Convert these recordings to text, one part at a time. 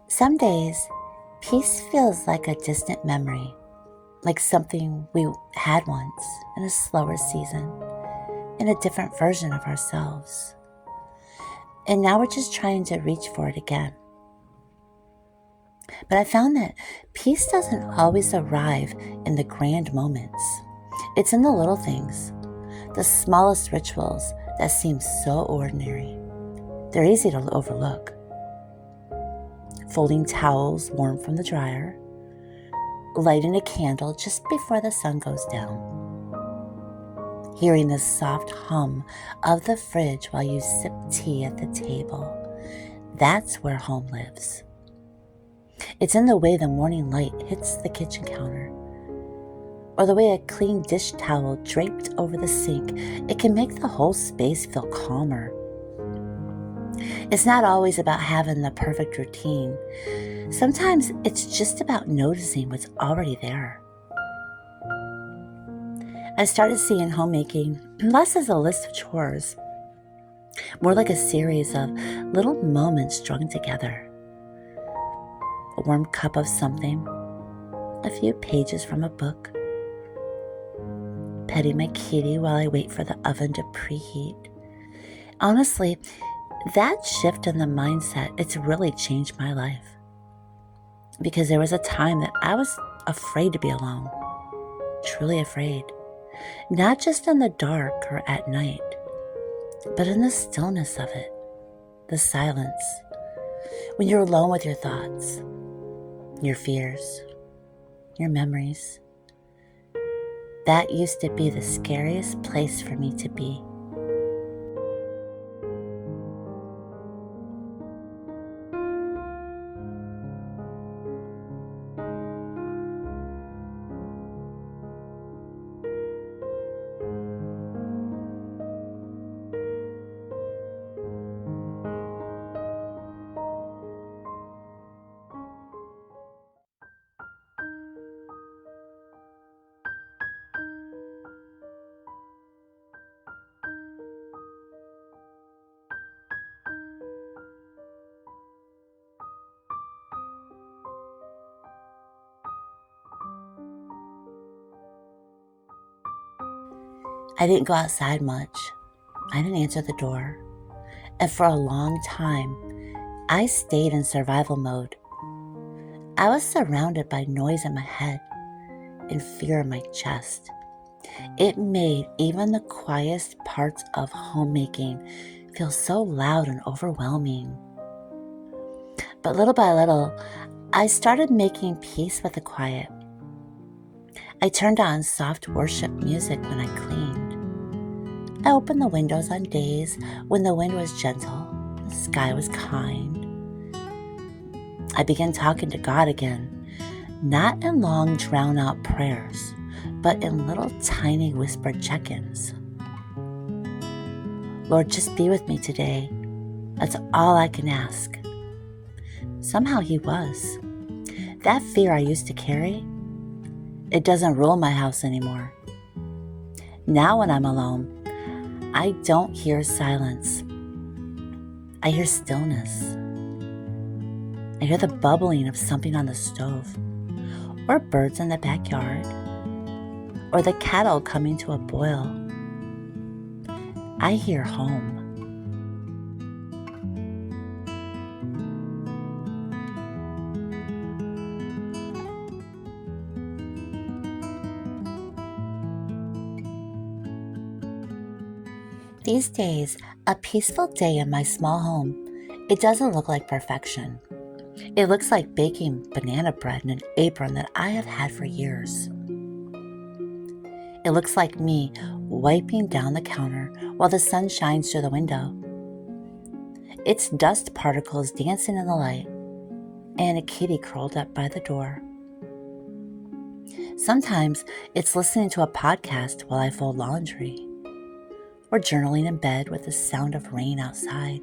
Some days, peace feels like a distant memory, like something we had once in a slower season, in a different version of ourselves. And now we're just trying to reach for it again. But I found that peace doesn't always arrive in the grand moments. It's in the little things, the smallest rituals that seem so ordinary. They're easy to overlook. Folding towels warm from the dryer, lighting a candle just before the sun goes down, hearing the soft hum of the fridge while you sip tea at the table. That's where home lives. It's in the way the morning light hits the kitchen counter, or the way a clean dish towel draped over the sink. It can make the whole space feel calmer. It's not always about having the perfect routine. Sometimes it's just about noticing what's already there. I started seeing homemaking less as a list of chores, more like a series of little moments strung together. A warm cup of something, a few pages from a book, petting my kitty while I wait for the oven to preheat. Honestly, that shift in the mindset, it's really changed my life. Because there was a time that I was afraid to be alone, truly afraid. Not just in the dark or at night, but in the stillness of it, the silence. When you're alone with your thoughts, your fears, your memories. That used to be the scariest place for me to be. I didn't go outside much. I didn't answer the door. And for a long time, I stayed in survival mode. I was surrounded by noise in my head and fear in my chest. It made even the quietest parts of homemaking feel so loud and overwhelming. But little by little, I started making peace with the quiet. I turned on soft worship music when I cleaned. I opened the windows on days when the wind was gentle, the sky was kind. I began talking to God again, not in long drawn-out prayers, but in little tiny whispered check-ins. Lord, just be with me today. That's all I can ask. Somehow He was. That fear I used to carry, it doesn't rule my house anymore. Now when I'm alone, I don't hear silence. I hear stillness. I hear the bubbling of something on the stove, or birds in the backyard, or the kettle coming to a boil. I hear home. These days, a peaceful day in my small home, it doesn't look like perfection. It looks like baking banana bread in an apron that I have had for years. It looks like me wiping down the counter while the sun shines through the window. It's dust particles dancing in the light, and a kitty curled up by the door. Sometimes it's listening to a podcast while I fold laundry, or journaling in bed with the sound of rain outside.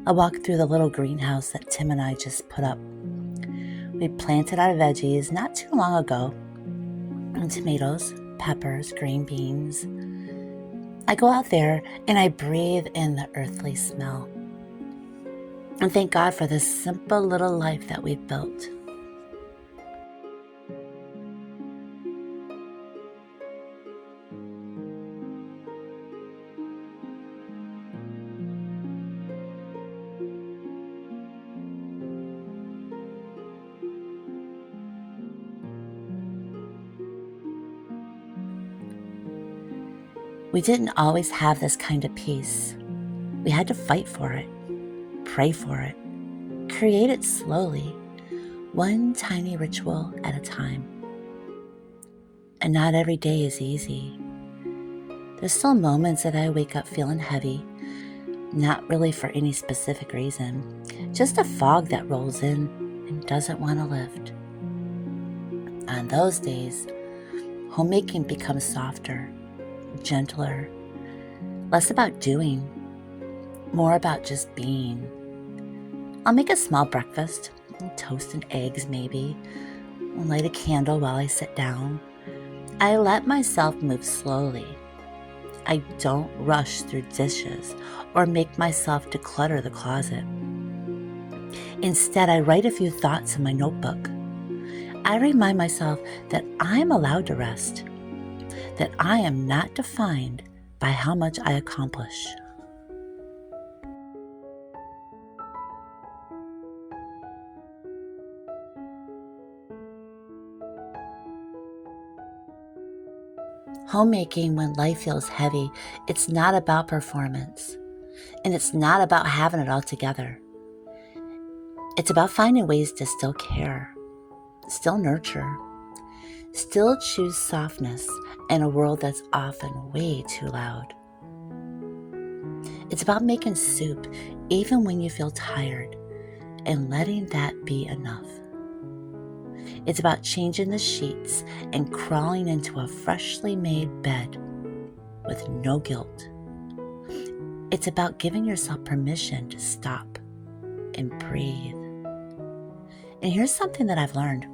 I walk through the little greenhouse that Tim and I just put up. We planted our veggies not too long ago, tomatoes, peppers, green beans. I go out there and I breathe in the earthly smell. and thank God for this simple little life that we've built. We didn't always have this kind of peace. We had to fight for it, pray for it, create it slowly, one tiny ritual at a time. And not every day is easy. There's still moments that I wake up feeling heavy, not really for any specific reason, just a fog that rolls in and doesn't want to lift. On those days, homemaking becomes softer, gentler, less about doing, more about just being. I'll make a small breakfast, toast and eggs maybe, light a candle while I sit down. I let myself move slowly. I don't rush through dishes or make myself declutter the closet. Instead, I write a few thoughts in my notebook. I remind myself that I'm allowed to rest, that I am not defined by how much I accomplish. Homemaking, when life feels heavy, it's not about performance, and it's not about having it all together. It's about finding ways to still care, still nurture, still choose softness in a world that's often way too loud. It's about making soup even when you feel tired and letting that be enough. It's about changing the sheets and crawling into a freshly made bed with no guilt. It's about giving yourself permission to stop and breathe. And here's something that I've learned.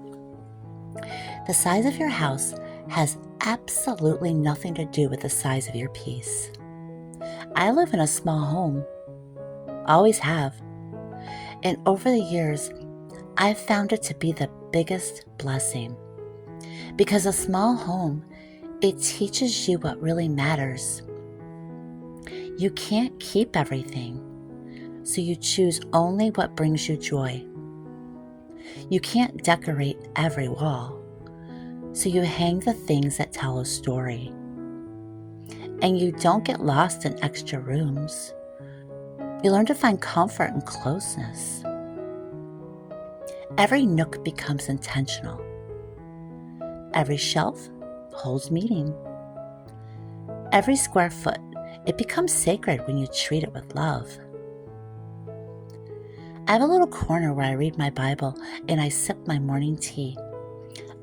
The size of your house has absolutely nothing to do with the size of your peace. I live in a small home, always have. And over the years, I've found it to be the biggest blessing. Because a small home, it teaches you what really matters. You can't keep everything, so you choose only what brings you joy. You can't decorate every wall, so you hang the things that tell a story. And you don't get lost in extra rooms. You learn to find comfort and closeness. Every nook becomes intentional. Every shelf holds meaning. Every square foot, it becomes sacred when you treat it with love. I have a little corner where I read my Bible and I sip my morning tea.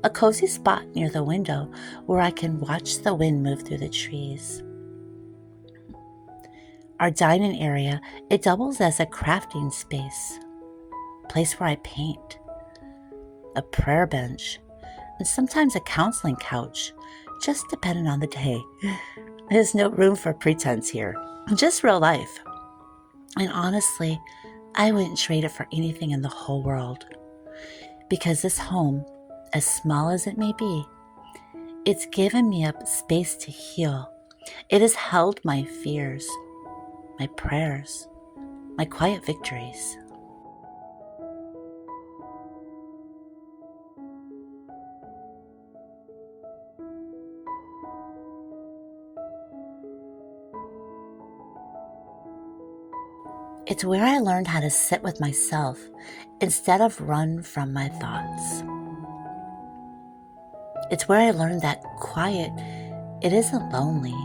A cozy spot near the window where I can watch the wind move through the trees. Our dining area, it doubles as a crafting space, a place where I paint, a prayer bench, and sometimes a counseling couch, just depending on the day. There's no room for pretense here, just real life. And honestly, I wouldn't trade it for anything in the whole world. Because this home, as small as it may be, it's given me a space to heal. It has held my fears, my prayers, my quiet victories. It's where I learned how to sit with myself instead of run from my thoughts. It's where I learned that quiet, it isn't lonely,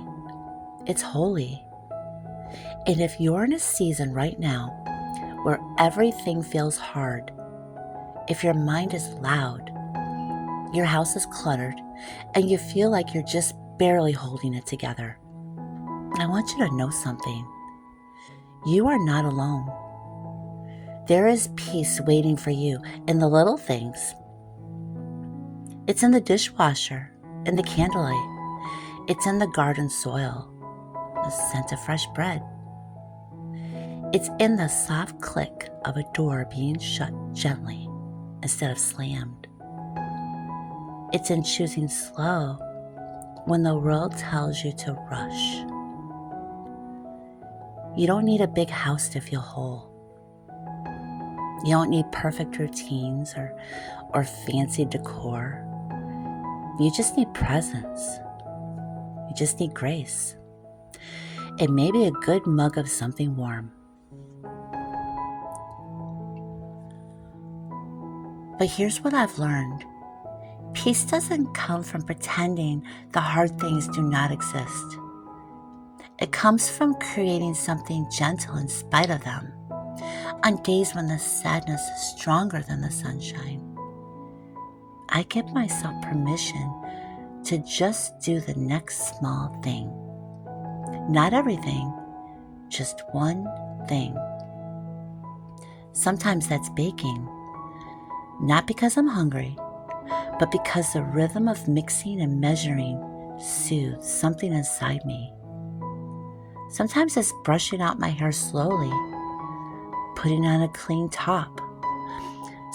it's holy. And if you're in a season right now where everything feels hard, if your mind is loud, your house is cluttered, and you feel like you're just barely holding it together, I want you to know something. You are not alone. There is peace waiting for you in the little things. It's in the dishwasher, in the candlelight. It's in the garden soil, the scent of fresh bread. It's in the soft click of a door being shut gently instead of slammed. It's in choosing slow when the world tells you to rush. You don't need a big house to feel whole. You don't need perfect routines or fancy decor. You just need presence. You just need grace. And maybe a good mug of something warm. But here's what I've learned. Peace doesn't come from pretending the hard things do not exist. It comes from creating something gentle in spite of them, on days when the sadness is stronger than the sunshine. I give myself permission to just do the next small thing. Not everything, just one thing. Sometimes that's baking, not because I'm hungry, but because the rhythm of mixing and measuring soothes something inside me. Sometimes it's brushing out my hair slowly, putting on a clean top.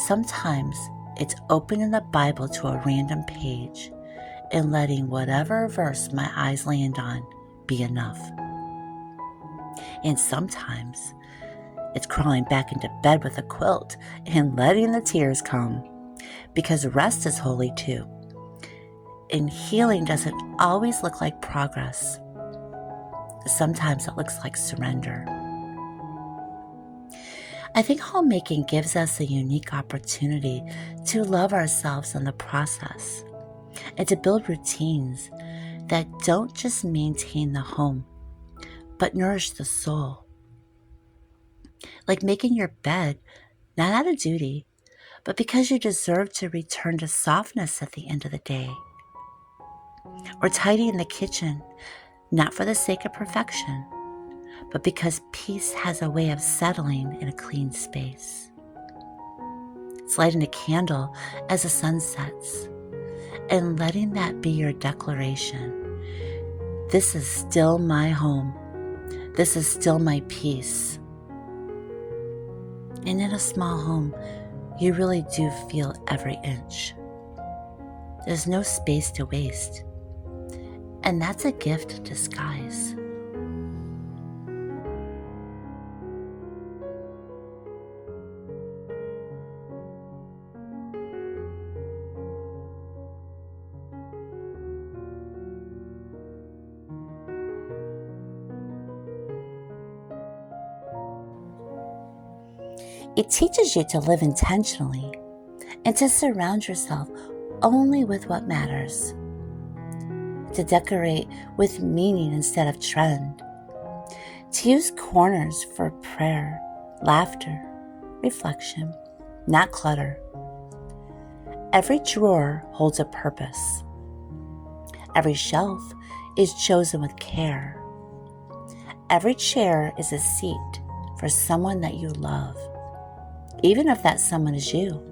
Sometimes it's opening the Bible to a random page and letting whatever verse my eyes land on be enough. And sometimes it's crawling back into bed with a quilt and letting the tears come, because rest is holy too. And healing doesn't always look like progress. Sometimes it looks like surrender. I think homemaking gives us a unique opportunity to love ourselves in the process and to build routines that don't just maintain the home, but nourish the soul. Like making your bed, not out of duty, but because you deserve to return to softness at the end of the day. Or tidying the kitchen, not for the sake of perfection, but because peace has a way of settling in a clean space. It's lighting a candle as the sun sets and letting that be your declaration. This is still my home. This is still my peace. And in a small home, you really do feel every inch. There's no space to waste. And that's a gift in disguise. It teaches you to live intentionally and to surround yourself only with what matters. To decorate with meaning instead of trend. To use corners for prayer, laughter, reflection, not clutter. Every drawer holds a purpose. Every shelf is chosen with care. Every chair is a seat for someone that you love, even if that someone is you.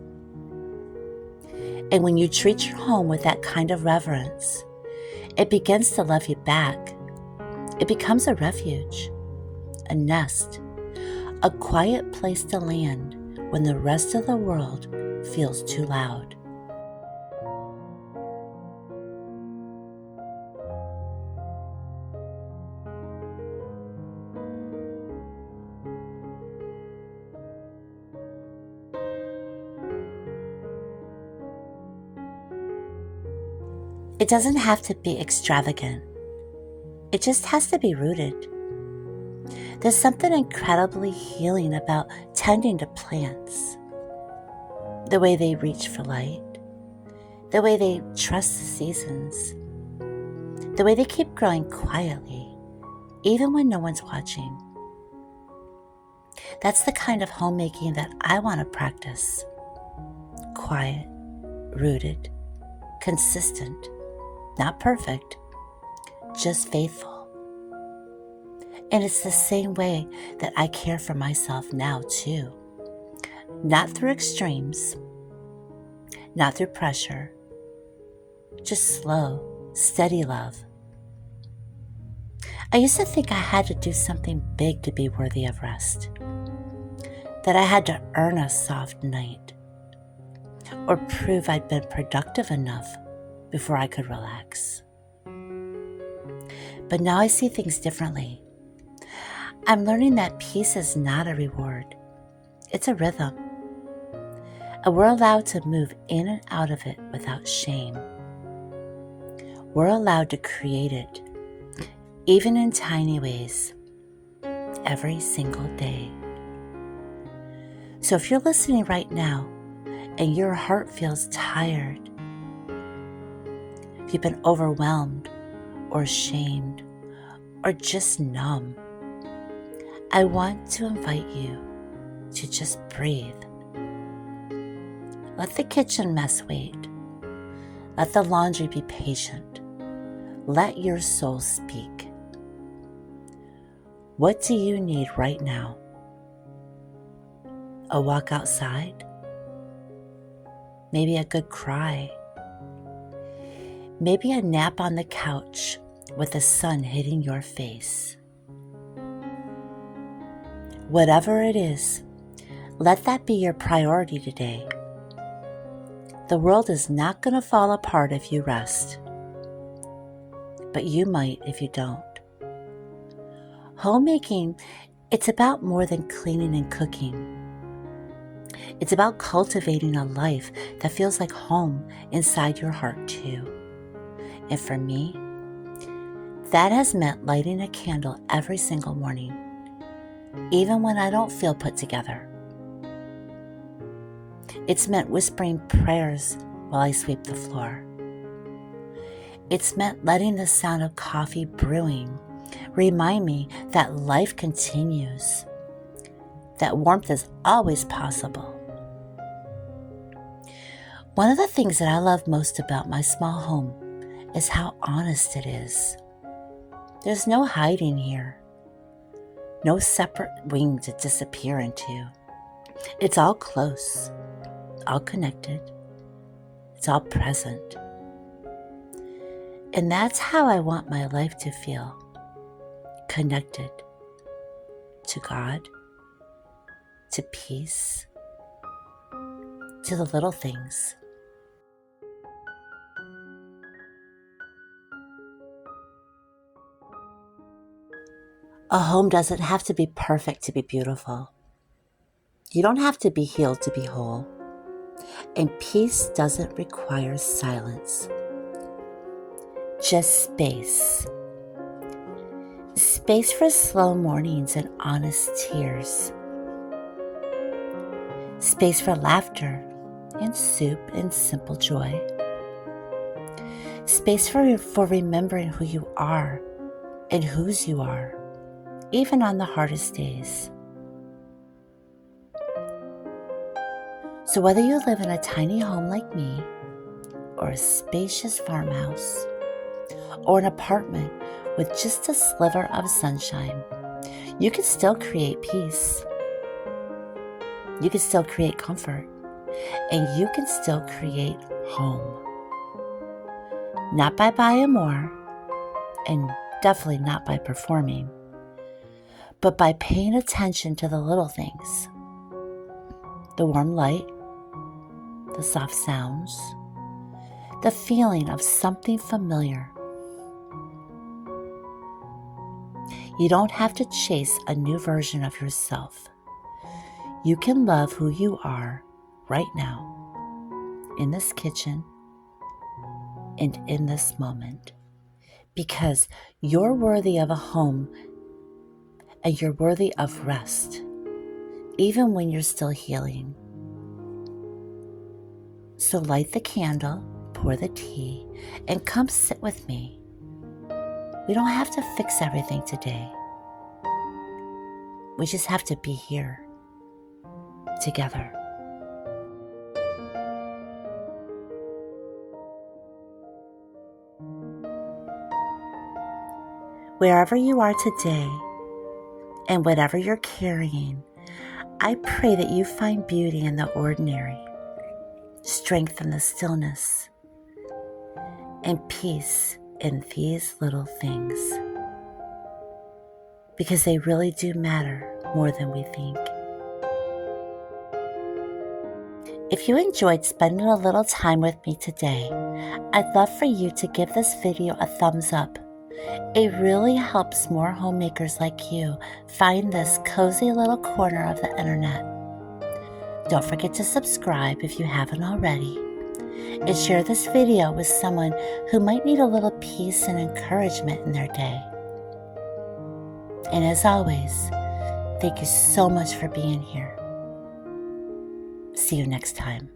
And when you treat your home with that kind of reverence, it begins to love you back. It becomes a refuge, a nest, a quiet place to land when the rest of the world feels too loud. It doesn't have to be extravagant. It just has to be rooted. There's something incredibly healing about tending to plants. The way they reach for light, the way they trust the seasons, the way they keep growing quietly, even when no one's watching. That's the kind of homemaking that I want to practice. Quiet, rooted, consistent, not perfect, just faithful. And it's the same way that I care for myself now too. Not through extremes, not through pressure, just slow, steady love. I used to think I had to do something big to be worthy of rest, that I had to earn a soft night or prove I'd been productive enough before I could relax. But now I see things differently. I'm learning that peace is not a reward. It's a rhythm. And we're allowed to move in and out of it without shame. We're allowed to create it, even in tiny ways, every single day. So if you're listening right now and your heart feels tired, if you've been overwhelmed or ashamed or just numb, I want to invite you to just breathe. Let the kitchen mess wait. Let the laundry be patient. Let your soul speak. What do you need right now? A walk outside? Maybe a good cry? Maybe a nap on the couch with the sun hitting your face? Whatever it is, let that be your priority today. The world is not going to fall apart if you rest, but you might if you don't. Homemaking, it's about more than cleaning and cooking. It's about cultivating a life that feels like home inside your heart too. And for me, that has meant lighting a candle every single morning, even when I don't feel put together. It's meant whispering prayers while I sweep the floor. It's meant letting the sound of coffee brewing remind me that life continues, that warmth is always possible. One of the things that I love most about my small home is how honest it is. There's no hiding here, no separate wing to disappear into. It's all close, all connected, it's all present. And that's how I want my life to feel, connected to God, to peace, to the little things. A home doesn't have to be perfect to be beautiful. You don't have to be healed to be whole. And peace doesn't require silence. Just space. Space for slow mornings and honest tears. Space for laughter and soup and simple joy. Space for remembering who you are and whose you are, even on the hardest days. So whether you live in a tiny home like me, or a spacious farmhouse, or an apartment with just a sliver of sunshine, you can still create peace. You can still create comfort, and you can still create home. Not by buying more, and definitely not by performing, but by paying attention to the little things. The warm light, the soft sounds, the feeling of something familiar. You don't have to chase a new version of yourself. You can love who you are right now, in this kitchen and in this moment, because you're worthy of a home and you're worthy of rest, even when you're still healing. So light the candle, pour the tea, and come sit with me. We don't have to fix everything today. We just have to be here together. Wherever you are today and whatever you're carrying, I pray that you find beauty in the ordinary, strength in the stillness, and peace in these little things. because they really do matter more than we think. If you enjoyed spending a little time with me today, I'd love for you to give this video a thumbs up. It really helps more homemakers like you find this cozy little corner of the internet. Don't forget to subscribe if you haven't already, and share this video with someone who might need a little peace and encouragement in their day. And as always, thank you so much for being here. See you next time.